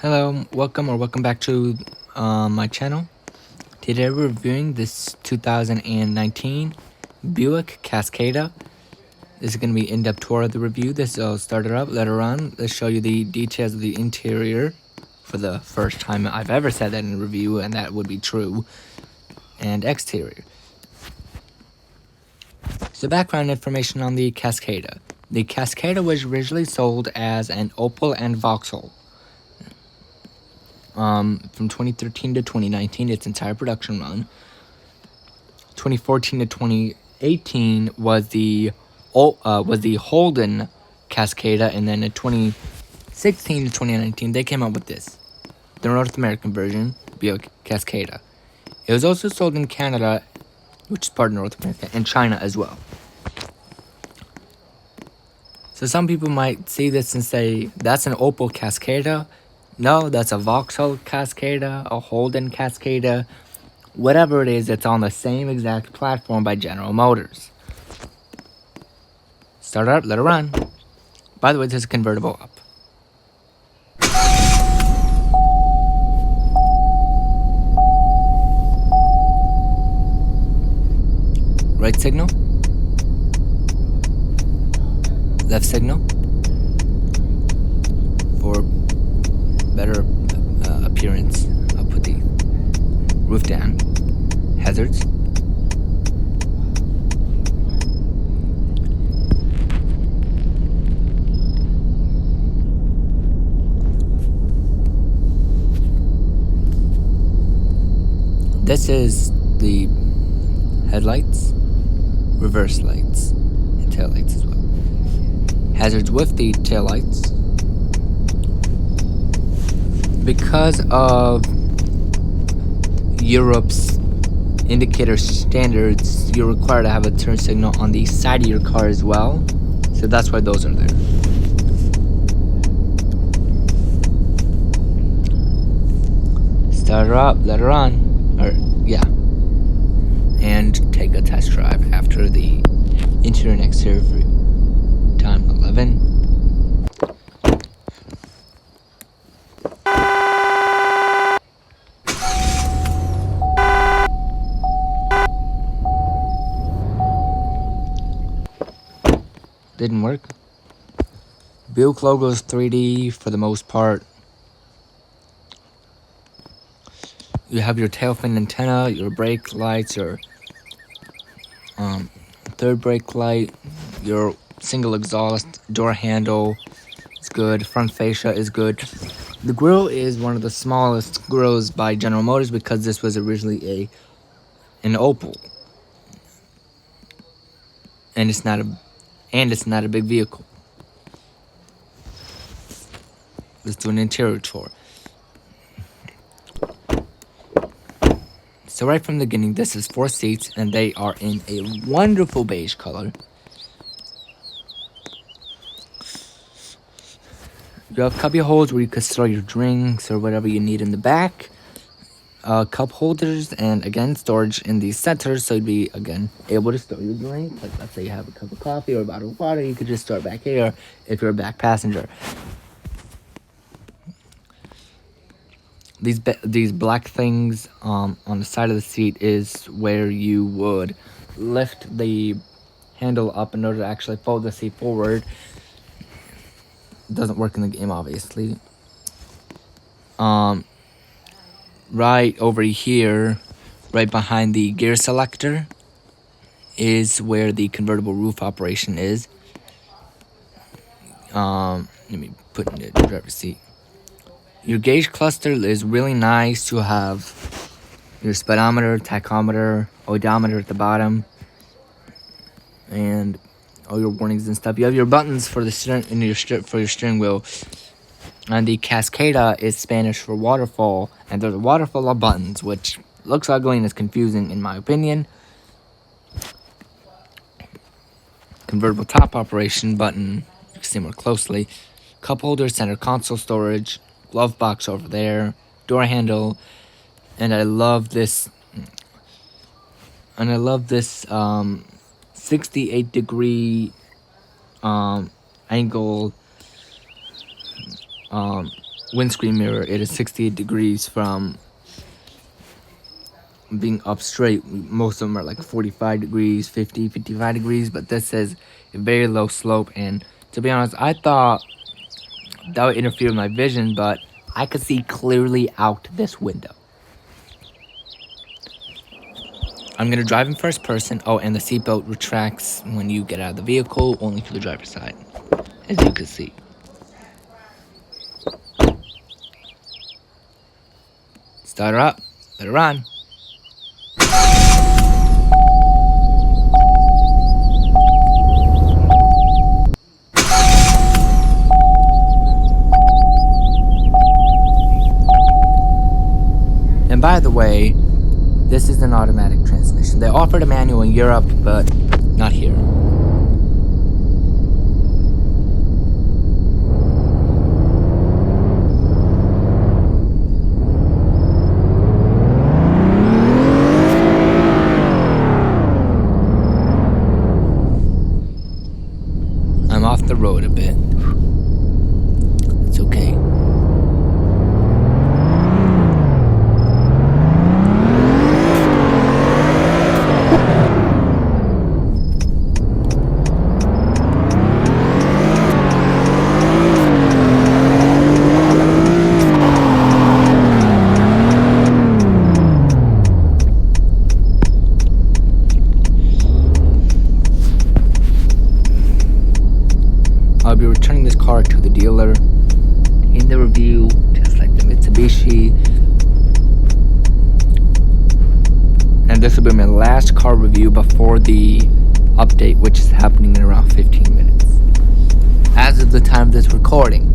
Hello, welcome back to my channel. Today we're reviewing this 2019 Buick Cascada. This is going to be an in-depth tour of the review. This will start it up, let it run. Let's show you the details of the interior for the first time I've ever said that in a review, and that would be true. And exterior. So background information on the Cascada. The Cascada was originally sold as an Opel and Vauxhall. From 2013 to 2019, its entire production run. 2014 to 2018 was the Holden Cascada, and then in 2016 to 2019 they came out with this, the North American version, Buick Cascada. It was also sold in Canada, which is part of North America, and China as well. So some people might see this and say, that's an Opel Cascada. No, that's a Vauxhall Cascada, a Holden Cascada. Whatever it is, it's on the same exact platform by General Motors. Start up, let it run. By the way, this is convertible up. Right signal. Left signal. For better appearance, I'll put the roof down. Hazards. This is the headlights, reverse lights, and tail lights as well. Hazards with the tail lights. Because of Europe's indicator standards, you're required to have a turn signal on the side of your car as well. So that's why those are there. Start her up, let her on. And take a test drive after the interior and exterior for time 11. Didn't work. Buick logo is 3D for the most part. You have your tail fin antenna, your brake lights, your third brake light, your single exhaust, door handle is good, front fascia is good. The grille is one of the smallest grilles by General Motors because this was originally an Opel, and it's not a big vehicle. Let's do an interior tour. So right from the beginning, this is 4 seats, and they are in a wonderful beige color. You have cubby holes where you could store your drinks or whatever you need in the back. Cup holders, and again, storage in the center, so you'd be, again, able to store your drink. Like, let's say you have a cup of coffee or a bottle of water, you could just store it back here if you're a back passenger. These black things on the side of the seat is where you would lift the handle up in order to actually fold the seat forward. It doesn't work in the game, obviously. Right over here, right behind the gear selector, is where the convertible roof operation is. Let me put in the driver's seat. Your gauge cluster is really nice to have. Your speedometer, tachometer, odometer at the bottom, and all your warnings and stuff. You have your buttons for the steering wheel. And the Cascada is Spanish for waterfall, and there's a waterfall of buttons, which looks ugly and is confusing in my opinion. Convertible top operation button, you can see more closely. Cup holder, center console storage, glove box over there, door handle, and I love this. 68-degree angle windscreen mirror, it is 68 degrees from being up straight. Most of them are like 45 degrees, 50, 55 degrees, but this says a very low slope. And to be honest, I thought that would interfere with my vision, but I could see clearly out this window. I'm gonna drive in first person. Oh, and the seatbelt retracts when you get out of the vehicle, only to the driver's side, as you can see. Start her up. Let her run. And by the way, this is an automatic transmission. They offered a manual in Europe, but not here. I'm off the road a bit. It's okay. I'll be returning this car to the dealer in the review, just like the Mitsubishi. And this will be my last car review before the update, which is happening in around 15 minutes. As of the time of this recording.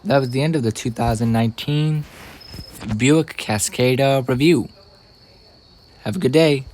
That was the end of the 2019 Buick Cascada review. Have a good day.